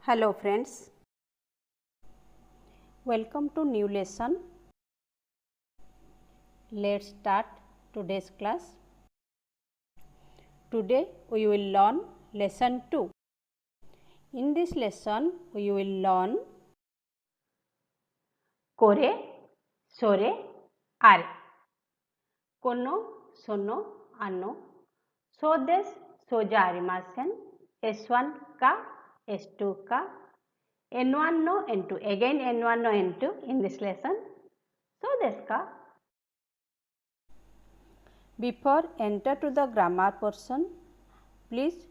Hello friends, welcome to new lesson. Let's start today's class. Today we will learn lesson 2. In this lesson we will learn kore, sore, are, kono, sono, ano, so des, so jarimasen, S1 ka, S2 ka, N1 no, N2, again N1 no, N2 in this lesson. So desu ka? Before enter to the grammar portion, please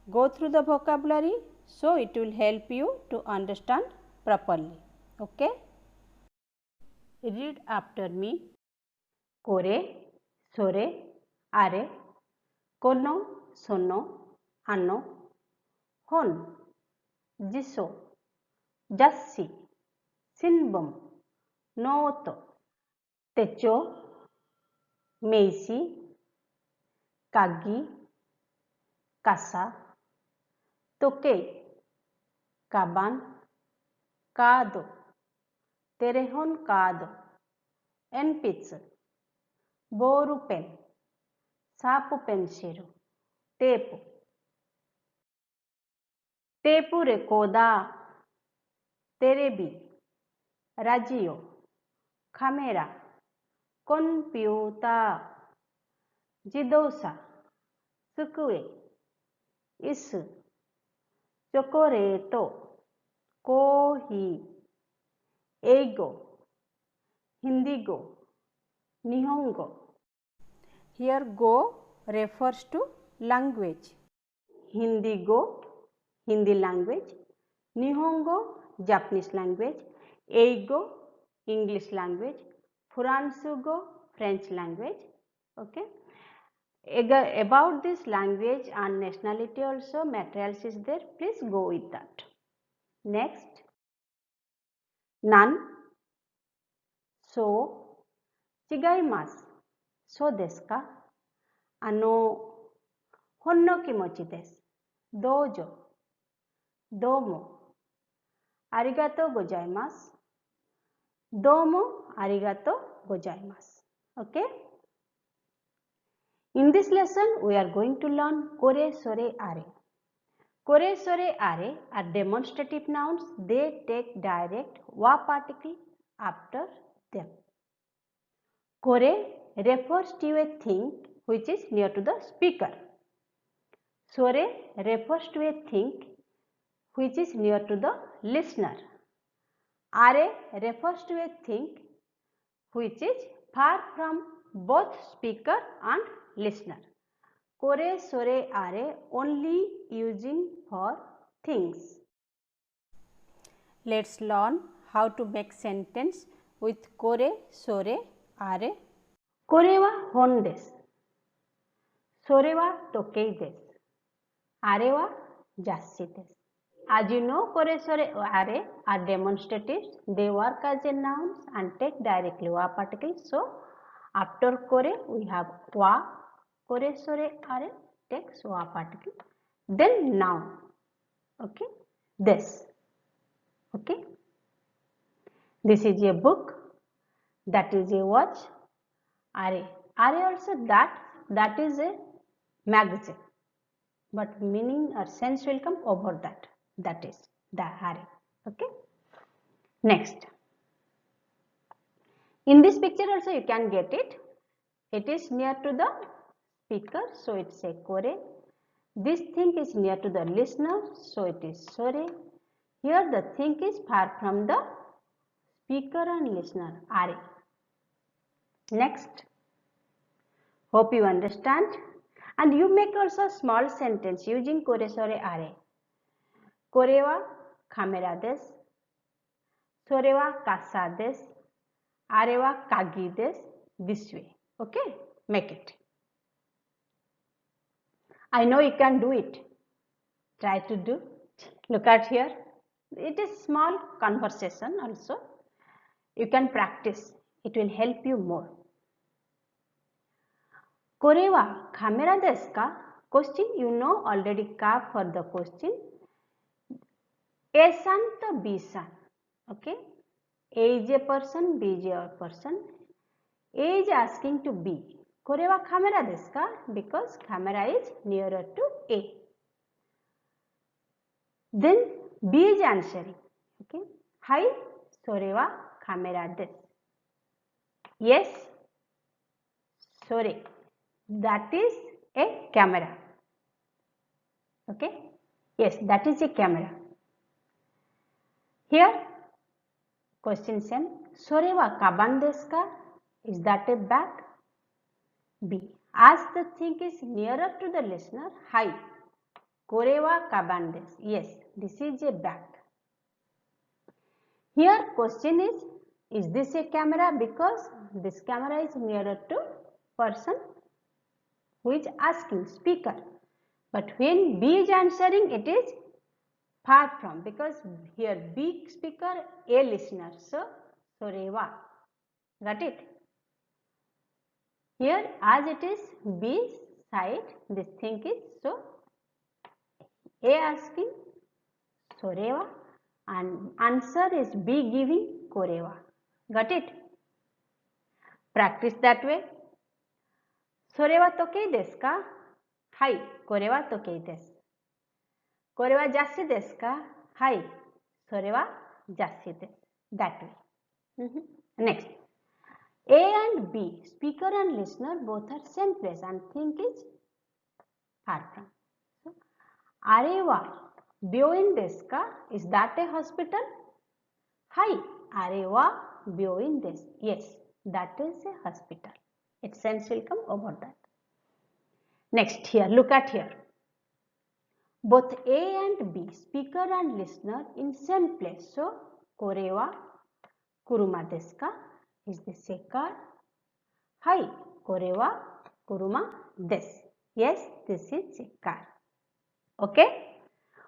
go through the vocabulary so it will help you to understand properly. Okay? Read after me. Kore, sore, are, kono, sono, ano, hon, jiso, jassi, sinbum, noto, techo, meisi, kagi, kasa, toke, kaban, kado, terehon kado, enpitsu, boru pen, sapu pensiru, tepu, tepu recorder, terebi, radio, camera, computer, jidosa, tsukue, isu, chocolate, coffee, eigo, hindigo, nihongo. Here go refers to language. Hindigo, Hindi language, nihongo, Japanese language, eigo, English language, Furansugo, French language. Okay. About this language and nationality also materials is there. Please go with that. Next, nan, so, chigaimasu, so desu ka? Honno kimochi desu. Dojo, domo, arigatou gozaimasu. Domo, arigatou gozaimasu. Okay? In this lesson, we are going to learn kore, sore, are. Kore, sore, are are demonstrative nouns. They take direct wa particle after them. Kore refers to a thing which is near to the speaker. Sore refers to a thing which is near to the listener. Are refers to a thing which is far from both speaker and listener. Kore, sore, are only using for things. Let's learn how to make sentence with kore, sore, are. Kore wa hon desu. Sore wa tokei desu. Are wa jassi desu. As you know, kore, sore, are demonstratives. They work as a nouns and take directly wa particle. So, after kore we have wa. Kore, sore, are takes wa particle. Then noun. Okay. This. Okay. This is a book. That is a watch. Are also that is a magazine. But meaning or sense will come over that. That is the are. Okay. Next. In this picture also you can get it. It is near to the speaker, so it's a kore. This thing is near to the listener, so it is sore. Here the thing is far from the speaker and listener, are. Next. Hope you understand. And you make also small sentence using kore, sore, are. Kore wa kamera desu. Sore wa kasa desu. Are wa kagi desu. This way. Okay? Make it. I know you can do it. Try to do. Look at here. It is small conversation also. You can practice. It will help you more. Kore wa kamera desu ka? Question, you know already ka for the question. A son to B son. Okay. A is a person, B is a person. A is asking to B. Korewa camera desu ka? Because camera is nearer to A. Then B is answering. Okay. Hi, sorewa camera desu. Yes, sore. That is a camera. Okay. Yes, that is a camera. Here, question same. Sorewa kaban desu ka? Is that a bag? B. As the thing is nearer to the listener, hi. Korewa kaban desu. Yes, this is a bag. Here question is this a camera? Because this camera is nearer to person who is asking, speaker. But when B is answering, it is far from, because here B speaker, A listener. So, Sorewa. Got it? Here as it is B side, this thing is, so A asking Sorewa and answer is B giving Korewa. Got it? Practice that way. Sorewa tokei desu ka? Hai, korewa tokei desu. Korewa jassi desu ka? Hai, sorewa jassi desu. That way. Next. A and B, speaker and listener, both are same place and think is far from. So, arewa byoin desu ka? Is that a hospital? Hai, arewa byoin desu. Yes, that is a hospital. Its sense will come over that. Next, here, look at here. Both A and B, speaker and listener, in same place. So, korewa kuruma desu ka? Is this a car? Hai, korewa kuruma desu. Yes, this is a car. Okay?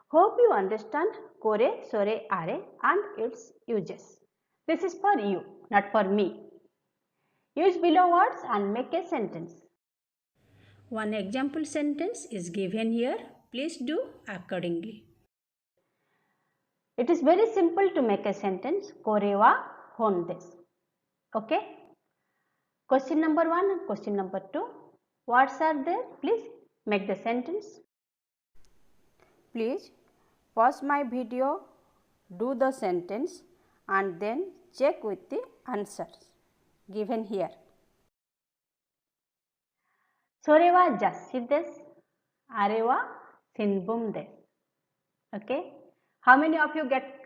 Hope you understand kore, sore, are and its uses. This is for you, not for me. Use below words and make a sentence. One example sentence is given here. Please do accordingly. It is very simple to make a sentence. Korewa hon desu. Okay? Question number 1 and question number 2. Words are there. Please make the sentence. Please pause my video, do the sentence and then check with the answers given here. Sorewa jassi desu. Arewa shinbun desu. Okay? How many of you get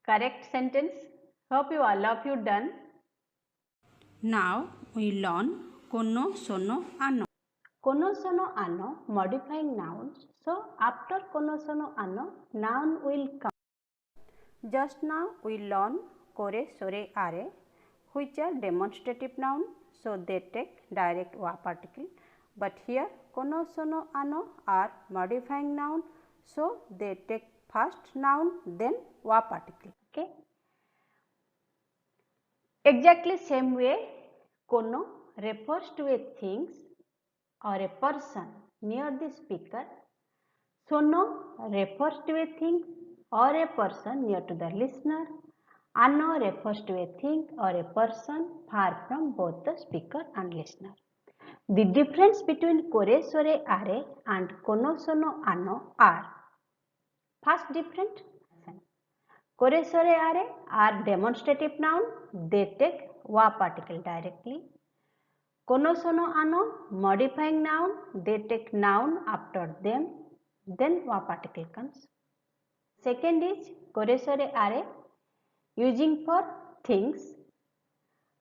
correct sentence? Hope you all of you done. Now we learn kono, sono, ano. Kono, sono, ano, modifying nouns. So after kono, sono, ano, noun will come. Just now we learn kore, sore, are, which are demonstrative noun. So they take direct wa particle. But here kono, sono, ano are modifying noun. So they take first noun then wa particle. Okay. Exactly same way, kono refers to a things or a person near the speaker. Sono refers to a thing or a person near to the listener. Ano refers to a thing or a person far from both the speaker and listener. The difference between kore, sore, are and kono, sono, ano are. First difference. Kore, sore, are demonstrative noun. They take wa particle directly. Kono, sono, ano modifying noun. They take noun after them. Then wa particle comes. Second is kore, sore, are using for things,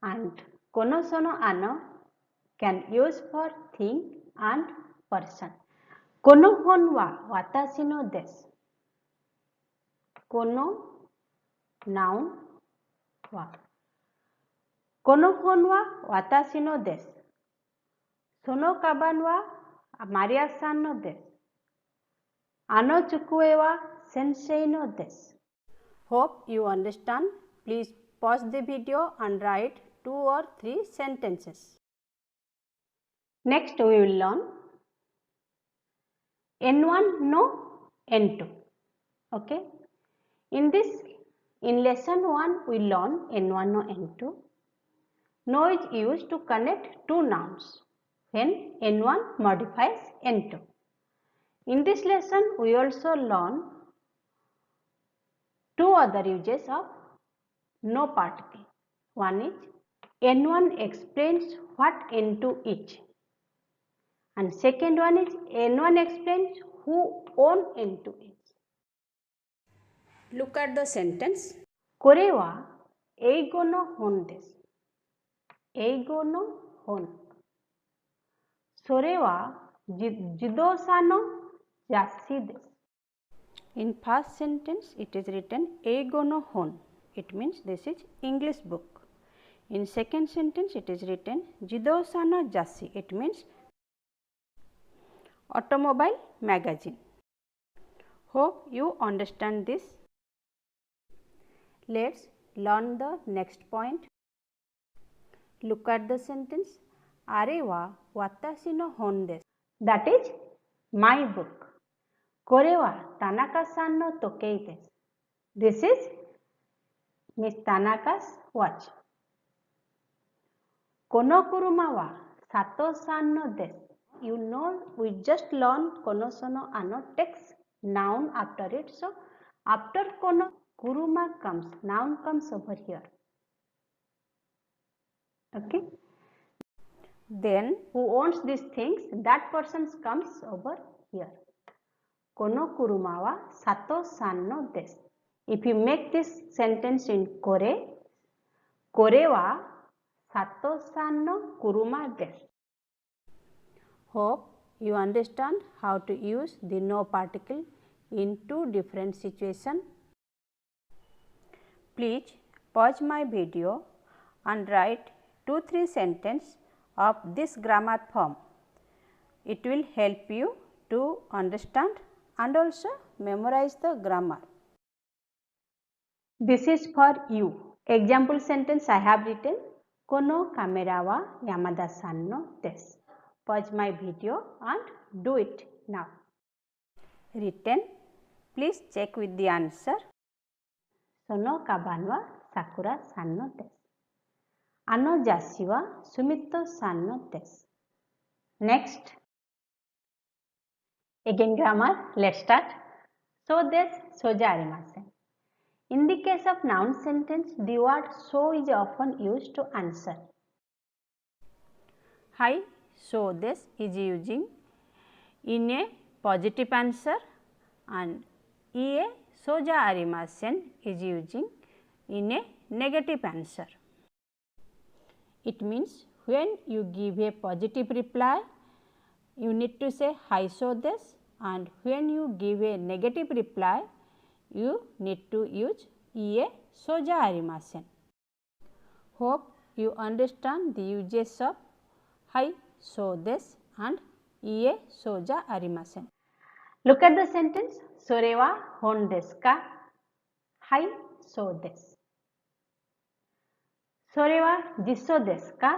and kono, sono, ano can use for thing and person. Kono hon wa watashi no desu. Kono noun wa. Kono hon wa watashi no desu. Sono kaban wa Maria-san no desu. Ano chukue wa sensei no desu. Hope you understand. Please pause the video and write 2 or 3 sentences. Next we will learn N1 no N2. Okay. In lesson 1 we learn N1 or N2. No is used to connect two nouns when N1 modifies N2. In this lesson we also learn two other uses of no particle. One is N1 explains what N2 is, and second one is N1 explains who own N2 is. Look at the sentence. Korewa eigo no hon desu. Eigo no hon. Sorewa jidosa no jassi desu. In first sentence it is written eigo no hon. It means this is English book. In second sentence it is written jidosa no jassi. It means automobile magazine. Hope you understand this. Let's learn the next point. Look at the sentence. Are wa watashi no hon desu. That is my book. Kore wa Tanaka-san no tokei desu. This is Miss Tanaka's watch. Kono kuruma wa Sato-san no desu. You know, we just learned kono sono ano takes noun after it. So after kono kuruma comes, noun comes over here. Okay. Then who owns these things, that person comes over here. Kono kuruma wa Sato-san no desu. If you make this sentence in kore, kore wa Sato-san no kuruma desu. Hope you understand how to use the no particle in two different situations. Please pause my video and write 2-3 sentences of this grammar form. It will help you to understand and also memorize the grammar. This is for you. Example sentence I have written. Kono kamera wa Yamada-san no desu. Pause my video and do it now. Written. Please check with the answer. Sono kaban wa Sakura-san no desu. Ano jassi wa Sumito-san no desu. Next. Again grammar. Let's start. So desu, so ja arimasen. In the case of noun sentence, the word so is often used to answer. Hi, so this is using in a positive answer, and ie so ja arimasen is using in a negative answer. It means when you give a positive reply, you need to say hi so desu, and when you give a negative reply, you need to use ie so ja arimasen. Hope you understand the uses of hi so desu and ie so ja arimasen. Look at the sentence. Sore wa hon desu ka? Hi so desu. Sore wa jiso desu ka?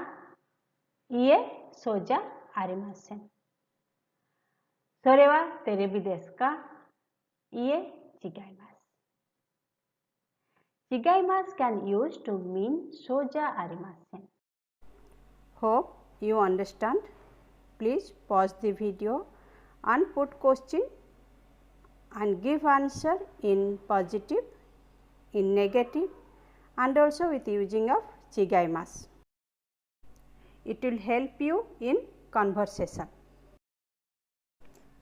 Ie so ja arimasen. Sore wa terebi desu ka? Ie chigaimasu. Chigaimasu can use to mean so ja arimasen. Hope you understand. Please pause the video and put question and give answer in positive, in negative, and also with using of chigaimasu. It will help you in conversation.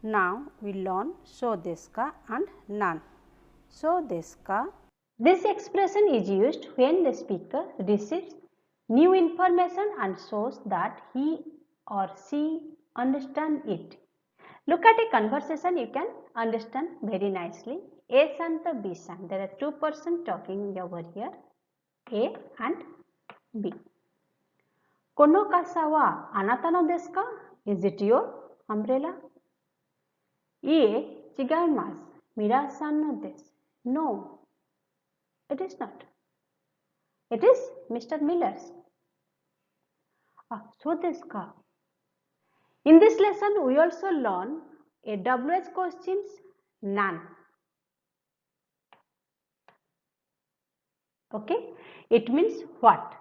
Now we learn so desu ka and nan. So desu ka. This expression is used when the speaker receives new information and shows that he or she understand it. Look at a conversation, you can understand very nicely. A-san to B-san. There are two persons talking over here, A and B. Kono kasa wa anata no desu ka? Is it your umbrella? Ie chigaimasu. Mira-san no desu. No, it is not. It is Mr. Miller's. So desu ka? In this lesson, we also learn a WH questions nan. Okay, it means what?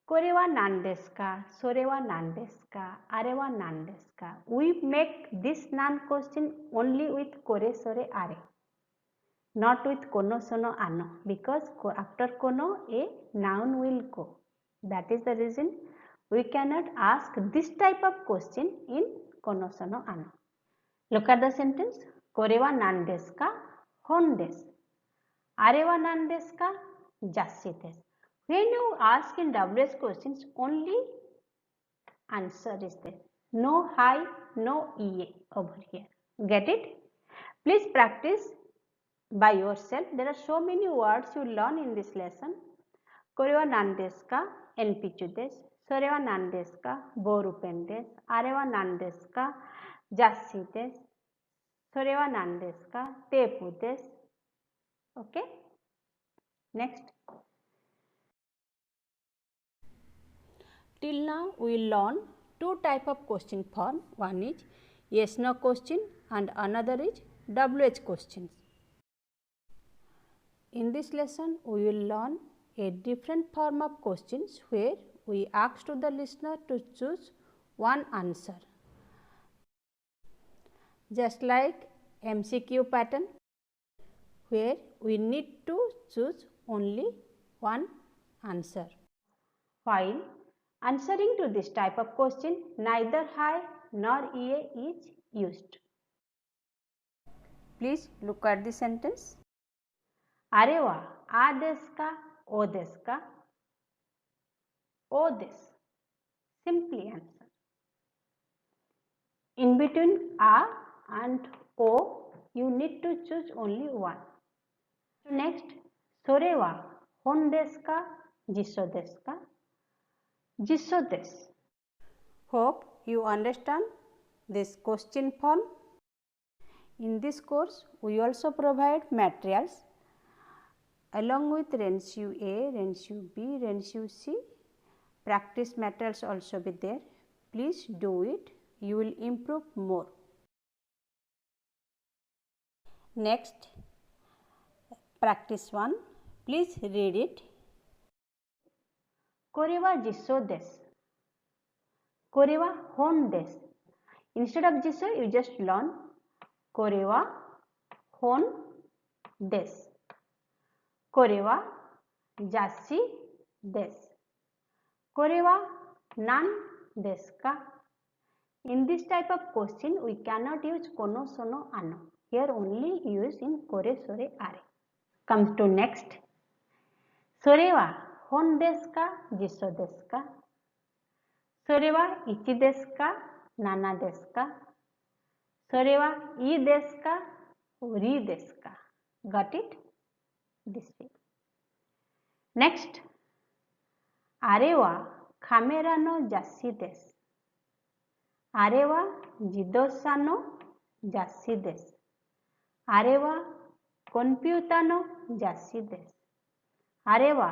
Korewa nan desu ka? Sorewa nan desu ka? Arewa nan desu ka? We make this nan question only with kore, sore, are, not with kono, sono, ano, because after kono a noun will go. That is the reason we cannot ask this type of question in kono, sono, ano. Look at the sentence. Korewa nan desu ka? Hon desu. Arewa nan desu ka? Jassi desu. When you ask in WH questions, only answer is there. No hi, no EA over here. Get it? Please practice by yourself. There are so many words you learn in this lesson. Korewa nan desu ka? NP2 desu. Sorewa nan desu ka? Borupen desu. Arewa nan desu ka? Jassi desu. Sorewa nan desu ka? Tepu desu. Okay? Next. Till now we learn two type of question form. One is yes no question and another is WH questions. In this lesson we will learn a different form of questions where we ask to the listener to choose one answer. Just like MCQ pattern where we need to choose only one answer. While answering to this type of question, neither hi nor EA is used. Please look at the sentence. Arewa a desu ka? O desu ka? O desu. Simply answer. In between a and O, you need to choose only one. Next, sorewa hon desu ka? Jisso desu ka? Jisso desu. Hope you understand this question form. In this course, we also provide materials along with Renshu A, Renshu B, Renshu C. Practice materials also be there. Please do it. You will improve more. Next, practice 1. Please read it. Korewa jisso desu. Korewa hon desu. Instead of jisso, you just learn Korewa hon desu. Korewa jassi desu. Korewa nan desu ka? In this type of question, we cannot use kono, sono, ano. Here only use in kore, sore, are. Comes to next. Sorewa hon desu ka? Jisso desu ka? Sorewa ichi desu ka? Nana desu ka? Sorewa ii desu ka? Ri desu ka? Got it? This way. Next. Arewa kamera no jassi desu. Arewa jidosha no jassi desu. Arewa computer no jassi desu. Arewa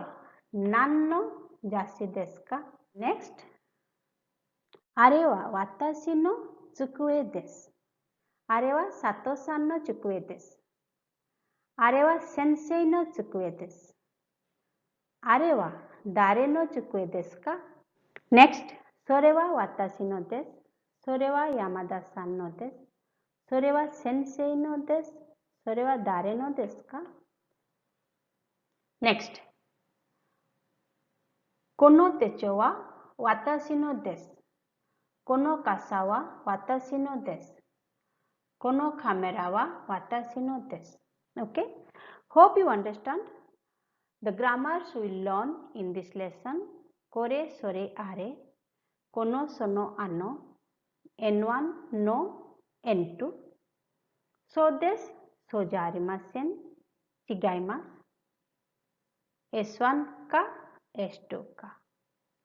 nan no jassi desu ka? Next. Arewa watashi no tsukue desu. Arewa Sato-san no tsukue desu. Arewa sensei no tsukue desu. Arewa dare no tsukue desu ka? Next. Sorewa watashi no desu. Sorewa Yamada-san no desu. Sorewa sensei no desu. Sorewa dare no desu ka? Next. Kono techo wa watashi no desu. Kono kasa wa watashi no desu. Kono camera wa watashi no desu. Okay. Hope you understand. The grammars we learn in this lesson. Kore, sore, are. Kono, sono, ano. N1, no. N2. So desu, so jarimasen. Chigaimasu. S1 ka, S2 ka.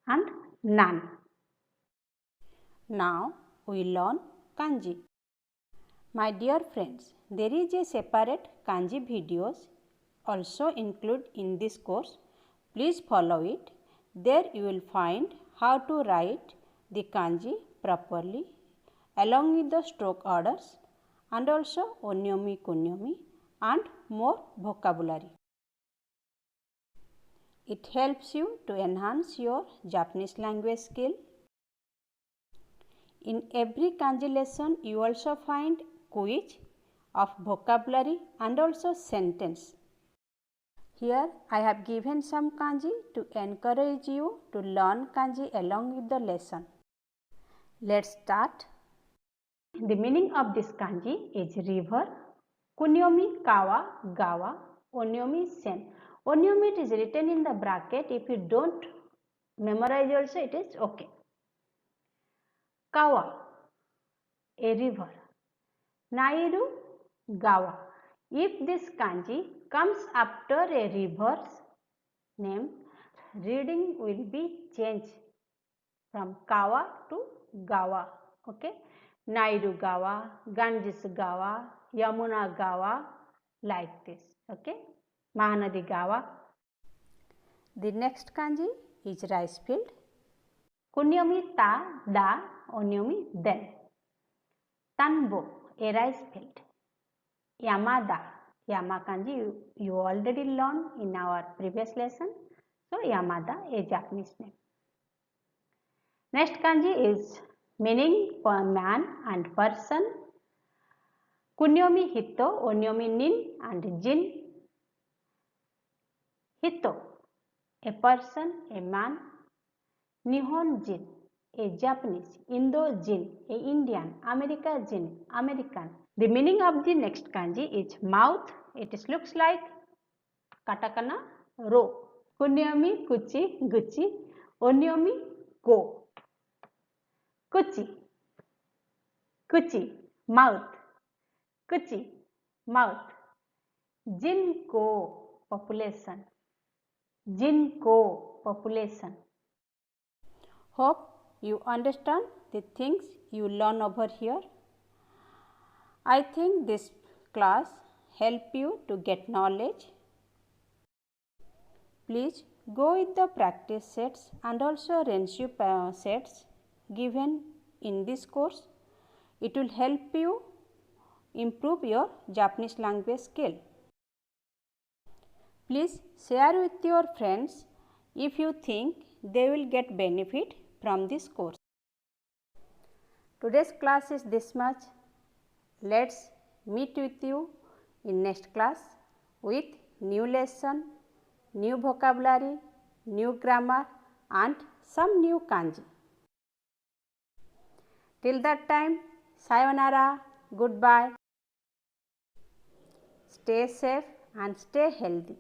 And nan. Now we learn kanji. My dear friends, there is a separate kanji videos also included in this course. Please follow it. There you will find how to write the kanji properly along with the stroke orders and also onyomi, kunyomi and more vocabulary. It helps you to enhance your Japanese language skill. In every kanji lesson, you also find quiz of vocabulary and also sentence. Here I have given some kanji to encourage you to learn kanji along with the lesson. Let's start. The meaning of this kanji is river. Kunyomi kawa gawa onyomi sen. Onyomi it is written in the bracket. If you don't memorize also it is okay. Kawa, a river. Nairu gawa. If this kanji comes after a river's name, reading will be changed from kawa to gawa. Okay. Nairu gawa, Ganges gawa, Yamuna gawa, like this. Okay. Mahanadi gawa. The next kanji is rice field. Kunyomi ta da onyomi den. Tanbo, a rice field. Yamada, Yama kanji you already learned in our previous lesson. So Yamada, a Japanese name. Next kanji is meaning for man and person. Kunyomi hito, onyomi nin and jin. Hito, a person, a man. Nihon jin, a Japanese. Indo jin, a Indian. America jin, American. The meaning of the next kanji is mouth. It looks like katakana ro. Kunyomi kuchi guchi. Onyomi go. Kuchi, kuchi, mouth. Kuchi, mouth. Jinko, population. Jinko, population. Hope you understand the things you learn over here. I think this class help you to get knowledge. Please go with the practice sets and also Renshu sets given in this course. It will help you improve your Japanese language skill. Please share with your friends if you think they will get benefit from this course. Today's class is this much. Let's meet with you in next class with new lesson, new vocabulary, new grammar and some new kanji. Till that time, sayonara, goodbye. Stay safe and stay healthy.